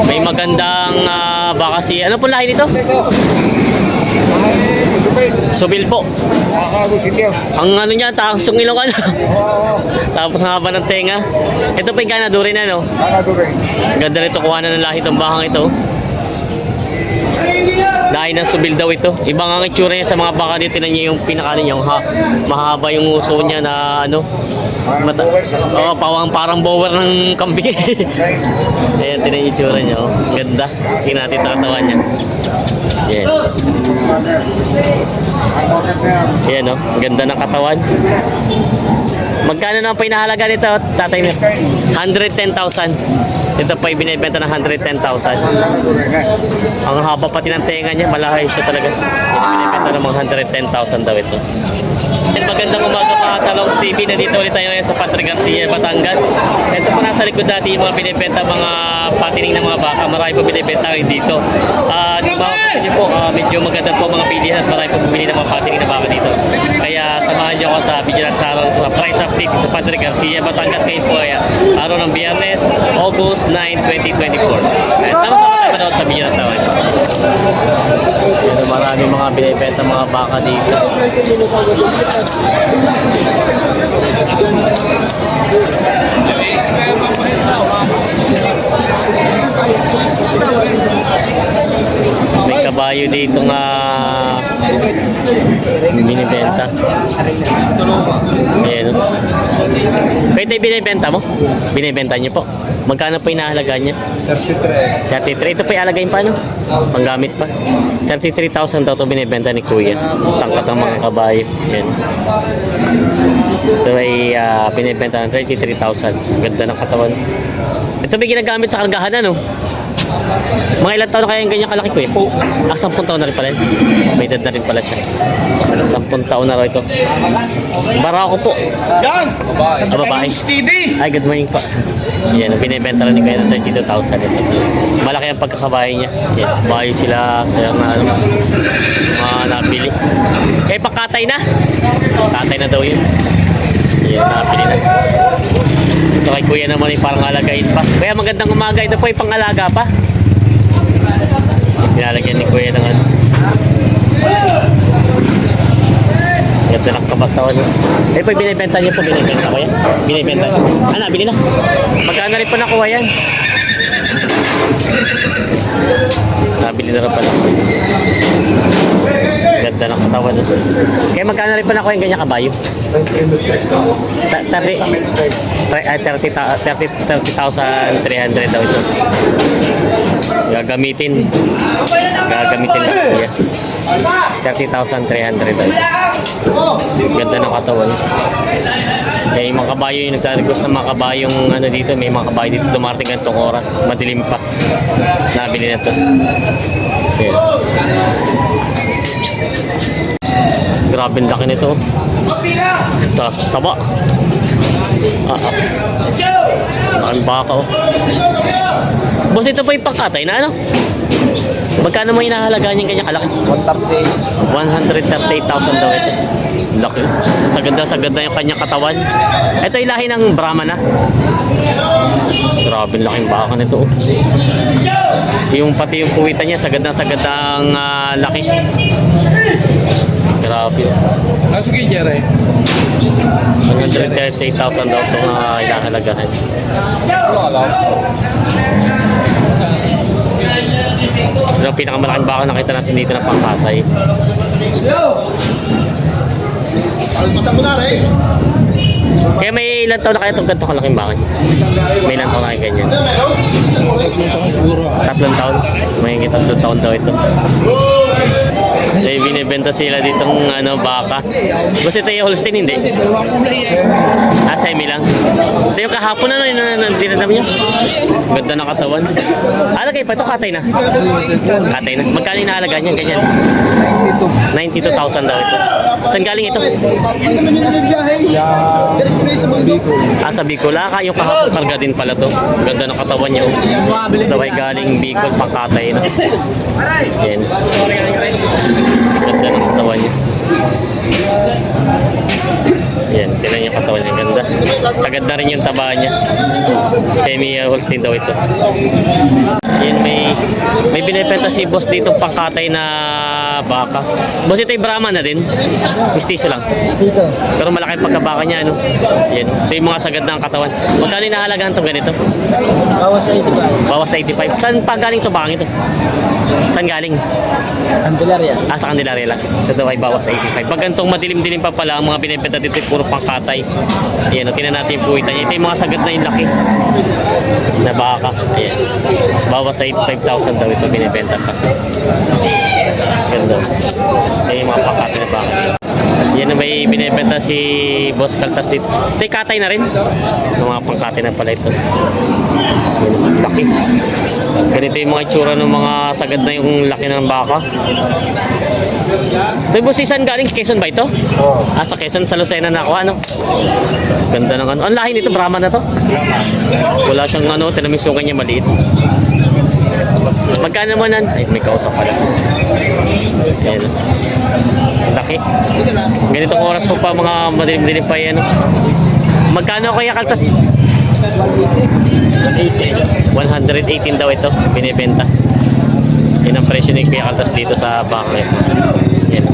May magandang baka si... Ano po lahi nito? Subil po. Ang ano niya, taksong ilong ano. Tapos ang haba ng tenga. Ito pa yung ganaduri na, no? Ganda rito, kuha na ng lahi itong bakang ito. Lahi ng subil daw ito. Ibang ang itsura niya sa mga baka dito. Tinan niyo yung pinakaano niya. Mahaba yung uso niya na ano. Parang bower ng kambing. Ayan, tinan yung itsura niya. Oh. Ganda. Tingnan natin ito katawan niya. Yan. Yan, oh. Ganda ng katawan. Magkano naman pa inahalaga nito, Tatay Mir? 110,000. Ito pa yung binibenta ng 110,000. Ang haba pati ng tenga niya, malahay siya talaga. Binibenta ng mga 110,000 daw ito. Magandang umaga mga Talongs TV. Nandito ulit tayo ngayon sa Padre Garcia, Batangas. Ito po nasa likod natin yung mga binibenta, mga patining ng mga baka. Marami po binibenta ngayon dito. Diba niyo po, medyo maganda po mga bilihan at marami po bumili ng mga patining na baka dito. Kaya samahan niyo ako sa video natin sa price update sa Padre Garcia, Batangas. Ngayon po ay araw ng Biyernes, August 9, 2024. Sama-sama tayo manood sa video na sa marami mga binibenta mga baka dito. May kabayo dito nga binibenta. Ayan. Pwede binibenta mo? Binibenta niyo po. Magkano po inahalaga niya? 33. Ito po ialagayin pa, no? Panggamit pa. 33,000 daw ito binibenta ni Kuya. Tangkat ang mga kabayo. Ayan. Ito ay binibenta ng 33,000. Ganda ng katawan. Ito may ginagamit sa kargahan, no? Mga ilang taon na kaya yung ganyan kalaki, Kuya? 10 taon na rin pala. May edad na rin pala siya. 10 taon na rin ito. Barako po. Yan! Babae. Ay, good morning po. Yan, binibenta rin ni Kuya ng 32,000 ito. Malaki ang pagkakabahay niya. Yan, bahay sila sa mga nabili. Kaya pakatay na. Katay na daw yun. Yan, nabili na. Ito kay Kuya naman ay parang alagayin pa. Kaya magandang umaga. Ito po ay pang-alaga pa. Pinalagyan ni Kuya ng ano. Ganda ng kabatawan. Eh po, binibenta niyo po. Binibenta ko yan. Binibenta. Ano, bili na. Magkano rin po nakuha yan? Nabili na rin pala. Ganda ng katawan. Kaya magkano rin po nakuha yung ganyan kabayo? 30,300 daw ito. Gagamitin lang kuya. 30,300 daw. Ganda ng katawan. Kaya yung mga kabayo yung nagtaligos ng mga kabayong ano dito, may mga kabayo dito dumarating ganitong oras, madilim pa. Nabili na ito. Okay. Grabe ang laki nito. Taba. Ang baka, oh. Boss, ito po yung pangkatay na ano? Magkano mo hinahalagaan yung kanya kalaki? 138,000 daw ito. Laki. Sa ganda yung kanyang katawan. Ito yung lahi ng Brahma na. Grabe ang laking baka nito, oh. Yung pati yung kuwitan niya, sa gandang laki. Grabe. Sige, Jerry. 138,000 daw itong inahalagahan. Ito ang pinakamalaking baka nakita natin dito na pangkatay. Kaya may ilang taon na kaya itong ganito kalaking baka? May ilang taon na kaya ganyan? 3 taon? May 3 taon daw ito. So, binibenta sila ditong baka. Basta ito yung Holstein, hindi? Semi lang. Ito yung kahapon na dinadam niya. Ganda ng katawan. Alagay pa ito, katay na. Katay na. Magkano inahalaga niya? Ganyan. 92,000 daw ito. Saan galing ito? Sa Bicol. Yung kahapon karga din pala to. Ganda ng katawan niya. Ito ay galing Bicol, pangkatay na. Yan. Ganda ng katawan niya. Yan, tingnan yung katawan niya. Ganda. Sagad na rin yung taba niya. Semi-Holstein daw ito. Yan, may binibenta si boss dito pangkatay na baka. Boss, ito yung Brahman na din. Mistiso lang. Pero malaki pagkabaka niya, ano. Yan. Ito yung mga sagad na ang katawan. Magkano inahalagaan itong ganito? Bawas sa 85. Bawas sa 85. Saan pa galing ito bakang ito? Saan galing? Candelaria. Sa Candelaria lang. Ito ay bawas sa 85. Pag ganitong madilim-dilim pa pala, ang mga binibenta dito ay puro pangkatay. Ayan, tingnan natin yung puwitan niya. Ito yung mga sagad na yung laki na baka. Ayan. Bawas sa 85,000 daw ito binibenta pa. Ganda. Ayan yung mga pangkatay na baka. Yan na may binibenta si Boss Kaltas dito. Ito yung katay na rin. Yung mga pangkatay na pala ito. Ayan, laki. Ganito yung mga itsura ng mga sagad na yung laki ng baka. Ito yung busisan galing Quezon ba ito? Oo. Sa Quezon, sa Lucena nakuha, ano? Ganda ng ano. Ang lahi nito, Brahman na to? Wala siyang ano, tinamisungan niya maliit. Magkano naman nan? Ay, may kausap pala. Ayan. Laki. Ganitong oras po pa mga madilim-dilim pa yan. Magkano kaya Kaltas? 118 daw ito, binibenta. Yan ang presyo ni Kuya Kaltas dito sa baka. Yan.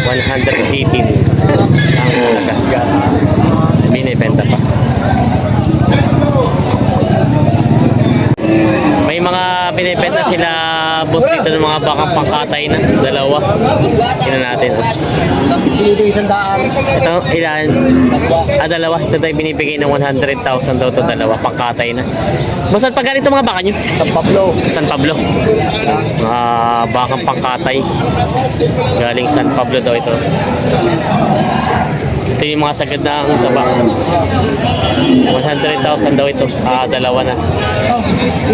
118 ang binibenta pa. May mga binibenta sila boss dito ng mga bakang pangkatay na dalawa. Tingnan natin. Sa pinili 100. Ito, ilan? Dalawa. Ito tayo binibigay ng 100,000 daw ito dalawa. Pangkatay na. Basan pa ganito mga baka nyo? Sa Pablo. Sa San Pablo. Mga bakang pangkatay. Galing San Pablo daw ito. Ito yung mga sagad na ang taba. 100,000 daw ito. Dalawa na.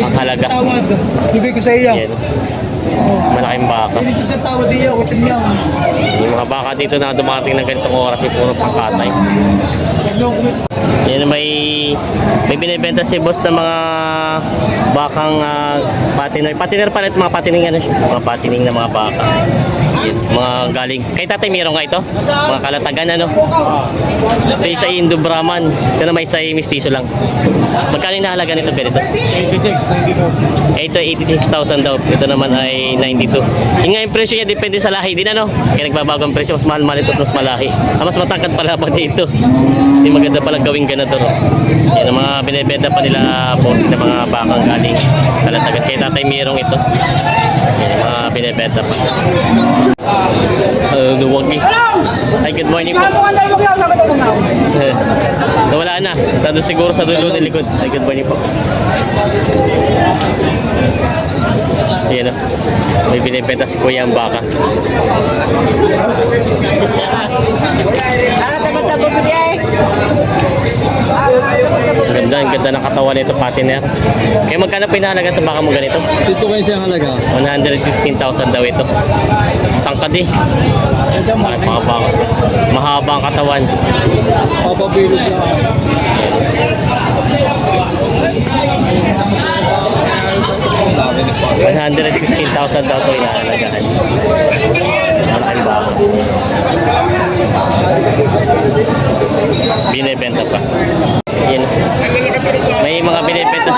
Ang halaga. Ibig ko sa iyo. Yan. Malaking baka. Yung mga baka dito na dumating ng ganitong oras ay puro pangkatay. Yan, may binibenta si boss na mga bakang patiner. Patiner pala ito, mga patining ano siya. Mga patining na mga baka. Yan, mga galing. Kay Tatay meron ka ito? Mga kalatagan ano? Ito yung sa Indo Brahman. Ito na may sa mistiso lang. Magkano yung nahalaga nito ganito? 86, 92. Ito 86,000 daw. Ito naman ay 92. Yung nga yung presyo niya depende sa lahi din ano. Kaya nagbabago ang presyo. Mas mahal-mahal ito, mas malahi. Mas matangkad pala pa dito. Hindi maganda pala gawing ganito. No? Yan ang mga binibenta pa nila boss na mga bakang galing kalatagan. Kaya Tatay Mirong ito. Yan ang mga binibenta pa. Duwag eh. Ay, good morning po. Nawala na. Tado siguro sa dulo ng likod. Ay, good morning po. Ayan o. May binibenta si Kuya ang baka. Ang ganda ng katawan nito, patiner. Kaya magkano pinahalaga ito baka mo ganito? Ito kayo siyang halaga. 115,000 daw ito. Tangkad eh. Ay, mga baka. Mahaba ang katawan. Papapilot lang. $115,000 daw ito inahalagaan. Malaking baka. Binibenta pa. Yan. May mga binibenta.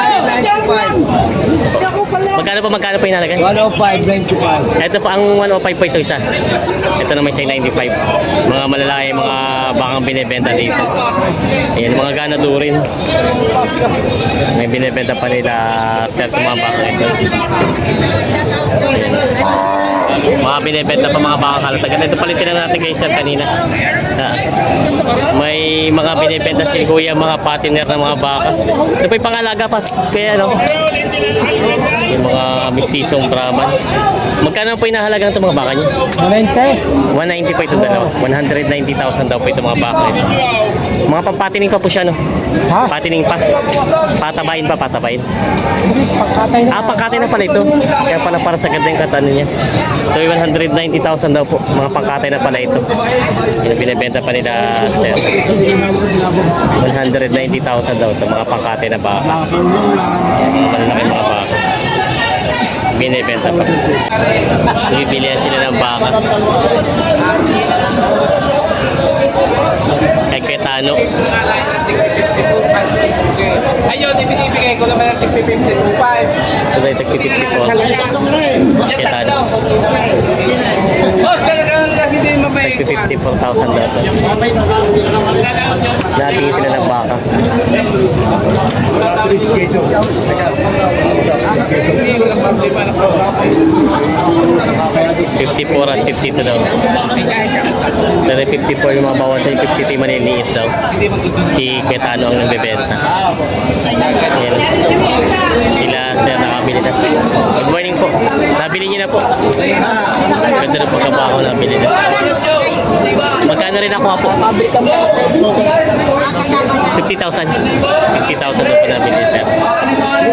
Magkano pa inalagay? 105, 95. Ito pa ang 105 po ito isa. Ito naman sa 95. Mga malalaki, mga bakang binibenta dito. Ayan, mga ganado rin. May binibenta pa nila certain mga bakang ito. Ayan. Mga binibenta pa mga bakang kalatagan. Ito palitin na natin kay sir kanina. May mga binibenta si Kuya, mga patiner na mga baka. Ito pa yung pangalaga pa. Kaya no? Yung mga mistisong Brahman. Magkano po inahalagaan itong mga baka niyo? 190. 190 po ito dalawa. 190,000 daw po itong mga baka ito. Mga pampatining pa po siya, no? Ha? Patining pa. Patabain pa, patabain. Pagkatay na. Pangkatay na pala ito. Kaya pala para sa ganda yung katano niya. Ito yung 190,000 daw po. Mga pangkatay na pala ito. Yung binibenta pa nila sir. 190,000 daw ito. Mga pangkatay na baka. Malalaki mga baka. Binibenta pa. Bibilihan sila ng baka. Kay Quetano. Ayun, ibinibigay ko naman ng 50-50. Ito ay tagpi-54. Quetano. Boss, talagang hindi mabay. Tagpi-54,000 dito. Natingin sila ng baka. 54 at 52 daw. Pero 54 yung mga bawas sa 53 maliliit daw. Si Quetano ang nagbebenta. Ayan. Sila sir nakabili na. Good morning po. Nabili niyo na po. Ganda ng pagkabako nabili na. Magkano rin ako po? 50,000. 50,000 daw po nabili sir.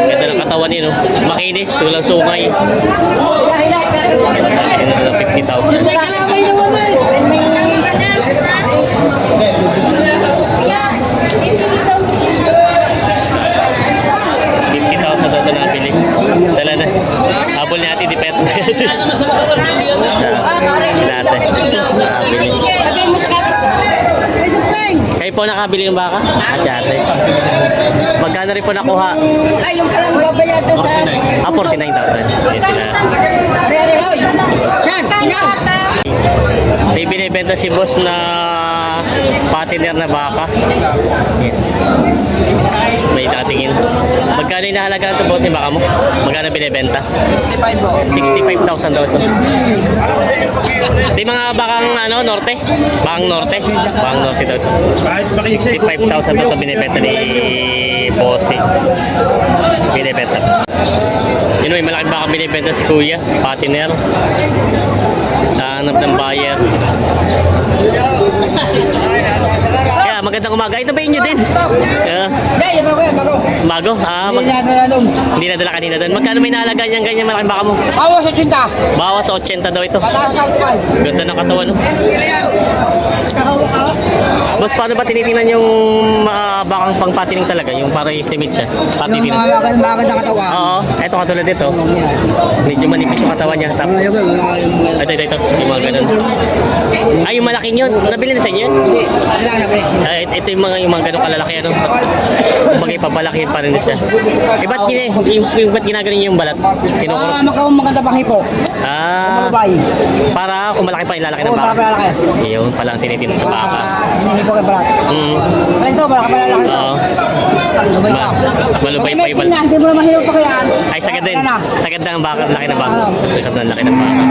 Ganda ng katawan niyo no. Makinis, walang sungay. Ganda ng 50,000. Nabili. Dala na. Habol ni ate, di pet. Natin. Nabili. Kayo po nakabili ng baka? Si ate. Magkano rin po nakuha? Ay, yung kalang babayado sa... 49,000. Yes, sila. May binibenta si boss na patiner na baka. Yan. May tatingin. Magkano yung nahalagaan ito boss yung baka mo? Magkano binibenta? 65 po. 65,000 daw ito. Ito yung mga bakang ano, norte? Bakang norte? Bakang norte daw ito. 65,000 daw ito binibenta ni Bossy. Binibenta. Yun may malaking baka binibenta si Kuya. Patiner. Hanap ng buyer. Kaya magandang umaga. Ito ba inyo din? Hindi, yung bago. Bago? Hindi na na nung. Hindi nadala kanina doon. Magkano may nahalaga niyang ganyan malaking baka mo? Awa sa tsinta. Bawas sa 80 daw ito. Pataas sa alpal. Ganda ng katawan, no? Boss, paano ba tinitingnan yung bakang pangpatining talaga? Yung para i-estimate siya? Yung Patining. mga magandang katawan. Oo, eto katulad dito. Medyo manipis yung katawan niya. Tapos, ito. Yung mga ganun. Ay, yung malaki nyo. Nabili na sa inyo yun? Hindi, sila na pre. Ay, ito yung mga ganun kalalaki, ano? Kumbaga, ipapalaki pa rin siya. Eh, ba't, ba't ginaganon niyo yung balat? Kinukurot? Maganda pang hipo. Ah, Malabay. para kung malaki pa ilalaki ng Oo, baka. para palalaki. Yun pala ang tinitin sa baka. Hinihipo kay Barat. Mm. Ay, ito, para palalaki ito. Oo. Lumay pa. Malubay pa ibal. Hindi mo na mahirap pa kaya. Ay, sagad din. Wala na. Sagad na ang baka, laki ng baka. Sagad na ang laki ng baka.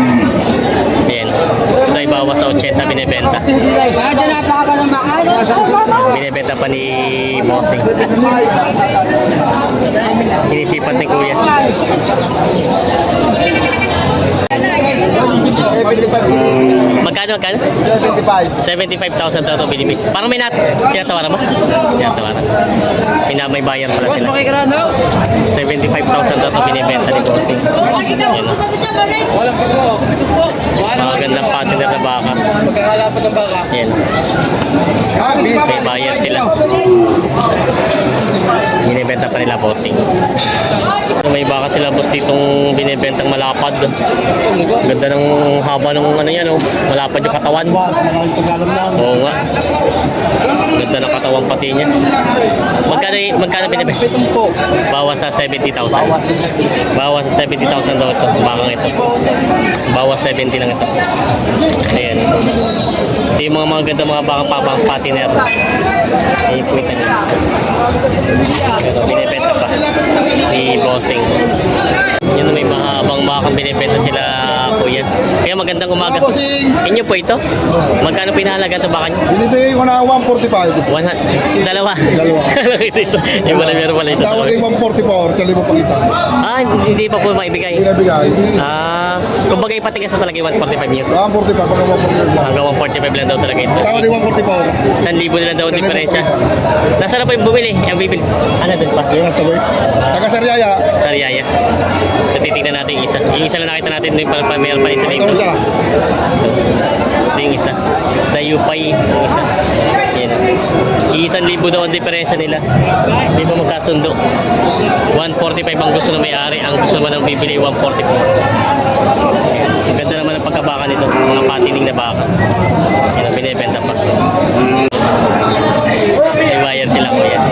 Ayan. Ito ay bawas sa 80 binibenta. Diyan napakagandang baka. Binibenta pa ni Bossing. Sinisipat ni Kuya. 75. Magkano? 75. 75,000 daw ito binibig. Parang may tinatawaran mo? Tinatawaran. May bayar pala sila. 75,000 daw ito binibenta ni Bossing. Yan o. Mga gandang patiner na baka. Pagkakalapot ng baka. Yan. May bayar sila. Binibenta pa nila Bossing. So, may baka sila boss ditong binibentang malapad. Ganda ng haba ng ano yan, oh. Malapad yung katawan. Oo nga. Ganda ng katawan pati niya. Magkano binibenta? Bawas sa 70,000. Bawas sa 70,000 daw ito. Bakang ito. Bawas 70 lang ito. Ayan. Ito yung mga ganda mga bakang patiner. Ayan po ito nila. Pero binibenta pa ni Bossing. Yun may mahabang bakang binibenta sila Kuya. Kaya magandang umaga. Inyo po ito? Magkano pinahalaga ito baka nyo? Binibigay ko na 145. Dalawa. Dalawa. Ito isa. Yung pala meron pala isa. Tawag yung 144 sa libo pang kita. Ah, hindi pa po maibigay. Hindi nabigay. Ah, kumbaga ipatigas na talaga yung 145 nyo. 145 pagka 145 lang. Hanggang 145 lang daw talaga ito. Tawag yung 144. 1,000 na lang daw ang diferensya. Nasaan na po yung bumili? Yung bibili? Ano doon pa? Yung nasa boy. Taga Sariaya. Sariaya. So, titignan natin yung isa. Yung isa lang nakita natin doon para meron pa isa dito. Ito siya. Ito yung isa. Dayupay yung isa. Yan. Iisang libo daw ang diferensya nila. Hindi pa magkasundo. 145 ang gusto na may-ari. Ang gusto naman ng bibili 144. Ayan. Ang ganda naman ang pagkabaka nito, mga patining na baka. Yan ang binibenta pa. May wire sila kuya.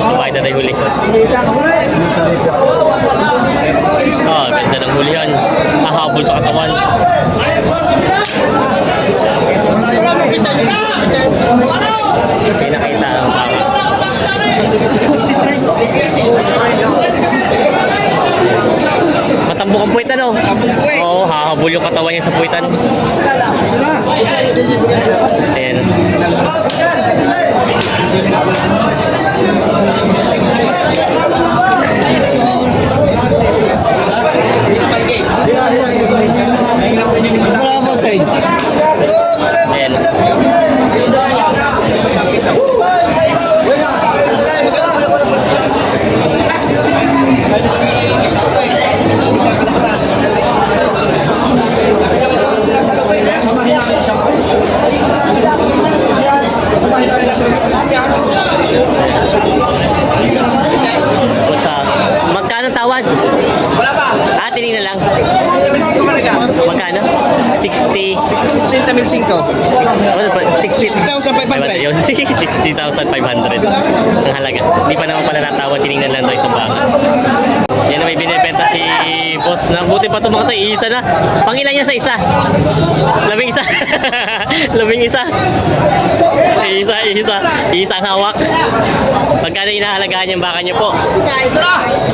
Sabay na tayo huli. Oh, ganda ng hulihan. Hahabol sa katawan. Pinakita ang baka. Matambok ang puwitan, oh. Oo, hahabol yung katawan niya sa puwitan. Ayan. Ayan. Punta. Magkano tawad? Wala pa. Tinignan lang. 60 malaga. Magkano? 60. 60,500. Ano pa? 60,500. Yun, 60,500 ang halaga. Hindi pa naman pala natawad. Tinignan lang daw itong baka. Yan na may binibenta si boss na. Buti pa itong mga ito. Isa na. Pangilan niya sa isa? 11. 11. Isa ang hawak. Pagkano inahalagaan yung baka niyo po?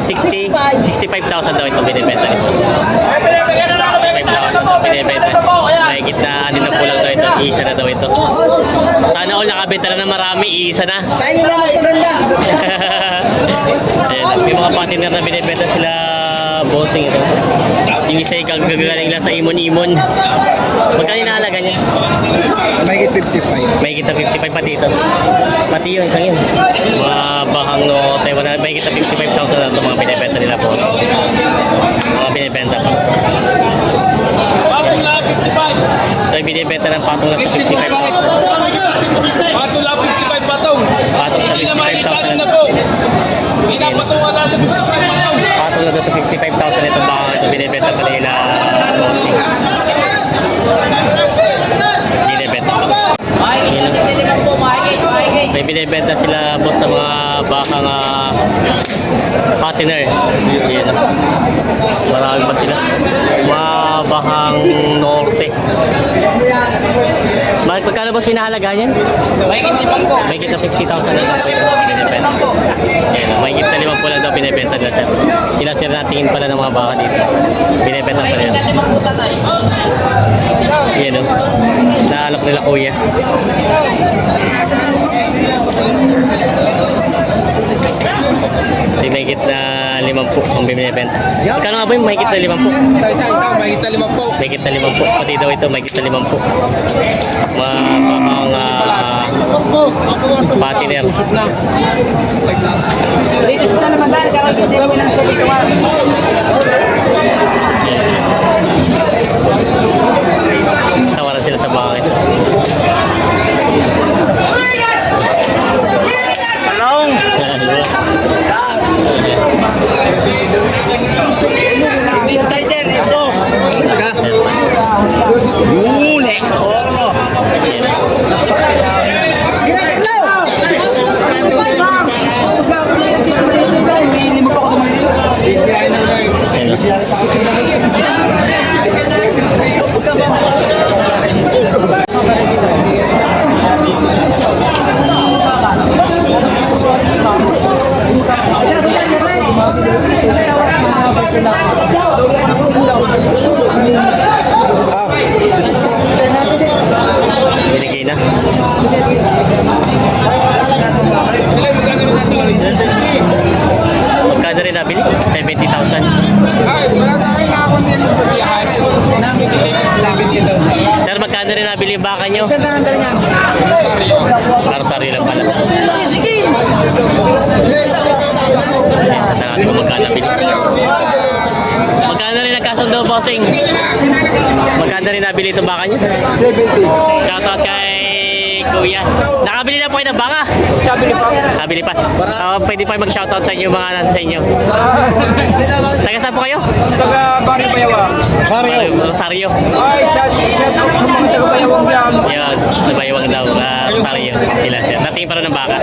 60. 65,000 daw itong binibenta ni boss. 65,000 binibenta. Mahigit na dito po lang daw ito. Isa na daw ito. Sana all nakabenta na ng marami. Isa na. Kaya nila mag-isanda. Ayan, may mga partner na binibenta sila bossing ito. Yung isa ay gagaling lang sa imon-imon. Magkano inahalaga niya? Mahigit 55. May kita 55 pati ito. Pati yung isang yun. Mga bahang no Taiwan na may kita 55,000 na ito mga binibenta nila boss. Mga binibenta pa. Patong lang 55. Ito ay binibenta ng patong na sa 55,000. Patong lang 55 patong. Patong sa Hindi na makikita 55,000. na po. Hindi na patong wala sa 55 patong. Patong na doon sa 55,000 ito baka ito binibenta pa nila bossing. Binibenta pa. May binibenta sila boss sa mga bakang partner. Yan. Marami pa sila. Mga bakang norte. Magkano boss pinahalaga yan? Mahigit 5 po. May kita 50,000 na ito. Binibenta. Yan. May kita 5 po lang daw binibenta nila sir. Sila sir natingin pala ng mga baka dito. Binibenta pa rin. Yan o. Naalap nila kuya. Di may na 50 ang binibenta. Magkano nga ba yung may na 50? Mahigit na 5 po. May na 50. Pati daw ito may na 50. Mga partner. Dito sila naman dahil karami din namin ang salikuan. Tawaran sila sa bahay. Talong! Binigay na. Magkano rin nabili? 70,000. Sir, magkano rin nabili yung baka nyo? Sari lang pala. Natin kung magkano nabili. Magkano rin nagkasundo, bossing? Magkano rin nabili itong baka nyo? 70. Shoutout kay Kuya. Nakabili na po kayo ng baka? Sabi niyo pa. Nakabili pa. Pwede pa mag-shoutout sa inyo mga nasa sa inyo. Taga saan po kayo? Taga Barrio Bayawang. Rosario. Ay, shout out sa mga taga Bayawang yan. Yes, sa Baywang daw. Rosario. Sila sir. Natingin pa rin ng baka.